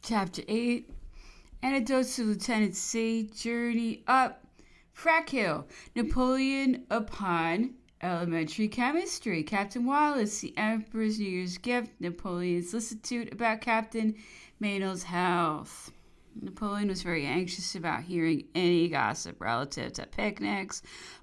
Chapter 8. Anecdotes to Lieutenant C. Journey up Frack Hill. Napoleon upon elementary chemistry. Captain Wallace, the Emperor's New Year's gift. Napoleon's solicitude about Captain Meynell's health. Napoleon was very anxious about hearing any gossip relative to picnics,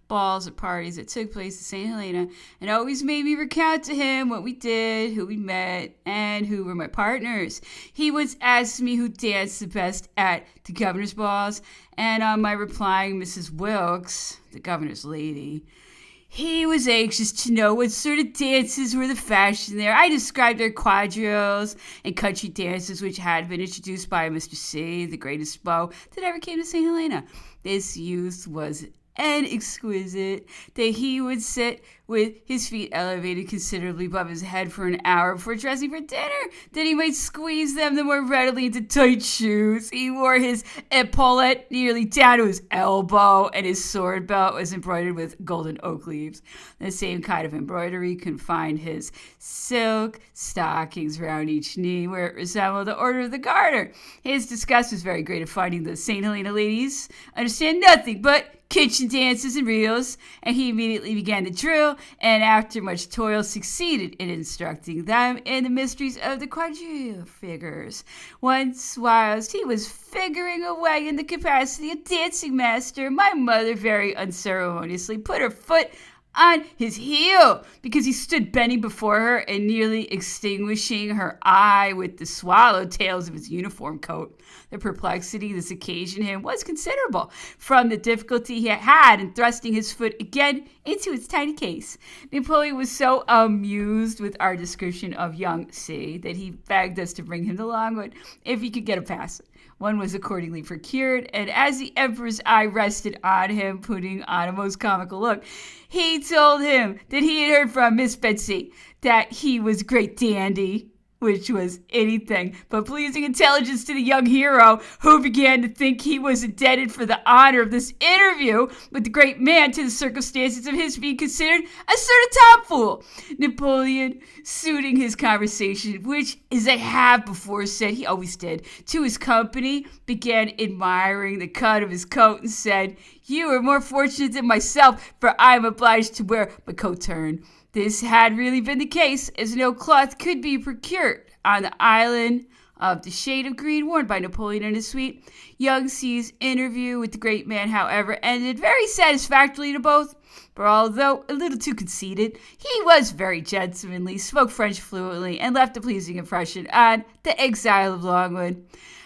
balls, or parties that took place at St. Helena, and always made me recount to him what we did, who we met, and who were my partners. He once asked me who danced the best at the governor's balls, and on my replying Mrs. Wilkes, the governor's lady, he was anxious to know what sort of dances were the fashion there. I described our quadrilles and country dances which had been introduced by Mr. C, the greatest beau that ever came to St. Helena. This youth was and exquisite that he would sit with his feet elevated considerably above his head for an hour before dressing for dinner, that he might squeeze them the more readily into tight shoes. He wore his epaulette nearly down to his elbow, and his sword belt was embroidered with golden oak leaves. The same kind of embroidery confined his silk stockings round each knee, where it resembled the Order of the Garter. His disgust was very great at finding the St. Helena ladies understand nothing but kitchen dances and reels, and he immediately began the drill, and after much toil succeeded in instructing them in the mysteries of the quadrille figures. Once, whilst he was figuring away in the capacity of dancing master, my mother very unceremoniously put her foot on his heel, because he stood bending before her and nearly extinguishing her eye with the swallowtails of his uniform coat. The perplexity this occasioned him was considerable, from the difficulty he had in thrusting his foot again into its tiny case. Napoleon was so amused with our description of young C that he begged us to bring him to Longwood if he could get a pass. One was accordingly procured, and as the Emperor's eye rested on him, putting on a most comical look, he told him that he had heard from Miss Betsy that he was great dandy, which was anything but pleasing intelligence to the young hero, who began to think he was indebted for the honor of this interview with the great man to the circumstances of his being considered a sort of tomfool. Napoleon, suiting his conversation, which, as I have before said, he always did, to his company, began admiring the cut of his coat and said, "You are more fortunate than myself, for I am obliged to wear my cothurn." This had really been the case, as no cloth could be procured on the island of the shade of green worn by Napoleon and his suite. Young C's interview with the great man, however, ended very satisfactorily to both, for although a little too conceited, he was very gentlemanly, spoke French fluently, and left a pleasing impression on the exile of Longwood.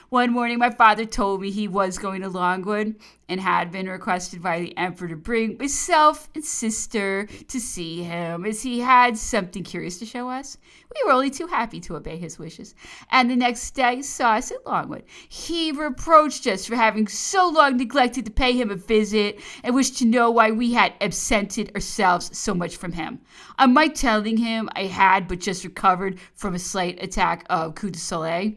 One morning, my father told me he was going to Longwood and had been requested by the Emperor to bring myself and sister to see him, as he had something curious to show us. We were only too happy to obey his wishes, and the next day saw us at Longwood. He reproached us for having so long neglected to pay him a visit, and wished to know why we had absented ourselves so much from him. On my telling him I had but just recovered from a slight attack of coup de soleil,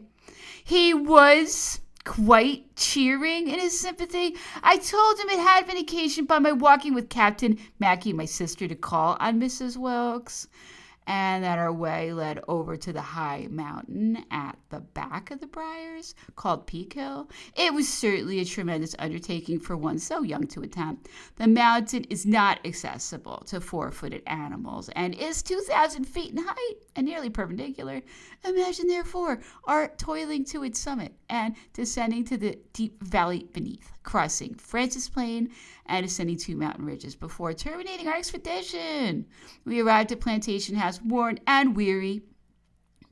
he was quite cheering in his sympathy. I told him it had been occasioned by my walking with Captain Mackey and my sister to call on Mrs. Wilkes, and that our way led over to the high mountain at the back of the Briars, called Peak Hill. It was certainly a tremendous undertaking for one so young to attempt. The mountain is not accessible to four-footed animals, and is 2,000 feet in height and nearly perpendicular. Imagine, therefore, our toiling to its summit and descending to the deep valley beneath, crossing Francis Plain and ascending two mountain ridges before terminating our expedition. We arrived at Plantation House worn and weary,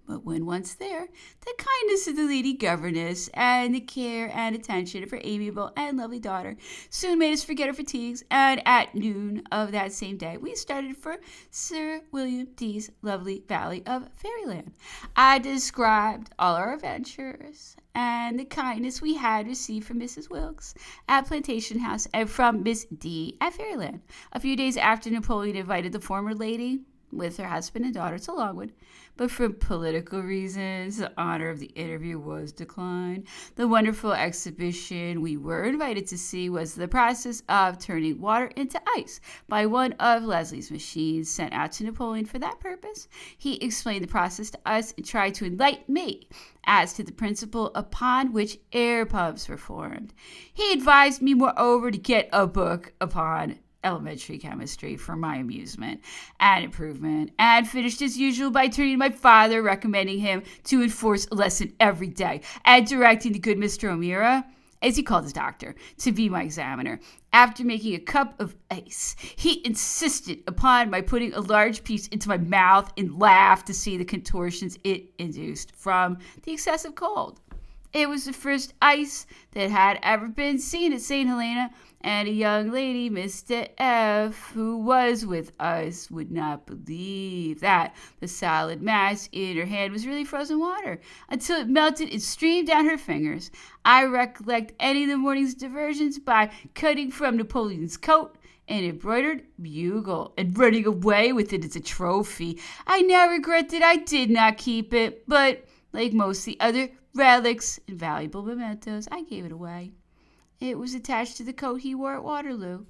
but when once there, the kindness of the lady governess and the care and attention of her amiable and lovely daughter soon made us forget our fatigues, and at noon of that same day we started for Sir William D's lovely valley of Fairyland. I described all our adventures and the kindness we had received from Mrs. Wilkes at Plantation House and from Miss D at Fairyland. A few days after, Napoleon invited the former lady, with her husband and daughter to Longwood, but for political reasons, the honor of the interview was declined. The wonderful exhibition we were invited to see was the process of turning water into ice by one of Leslie's machines sent out to Napoleon for that purpose. He explained the process to us and tried to enlighten me as to the principle upon which air pumps were formed. He advised me, moreover, to get a book upon elementary chemistry for my amusement and improvement, and finished as usual by turning to my father, recommending him to enforce a lesson every day, and directing the good Mr. O'Meara, as he called his doctor, to be my examiner. After making a cup of ice, he insisted upon my putting a large piece into my mouth and laughed to see the contortions it induced from the excessive cold. It was the first ice that had ever been seen at St. Helena, and a young lady, Mr. F., who was with us, would not believe that the solid mass in her hand was really frozen water until it melted and streamed down her fingers. I recollect ending the morning's diversions by cutting from Napoleon's coat an embroidered bugle and running away with it as a trophy. I now regret that I did not keep it, but like most of the other relics and valuable mementos, I gave it away. It was attached to the coat he wore at Waterloo.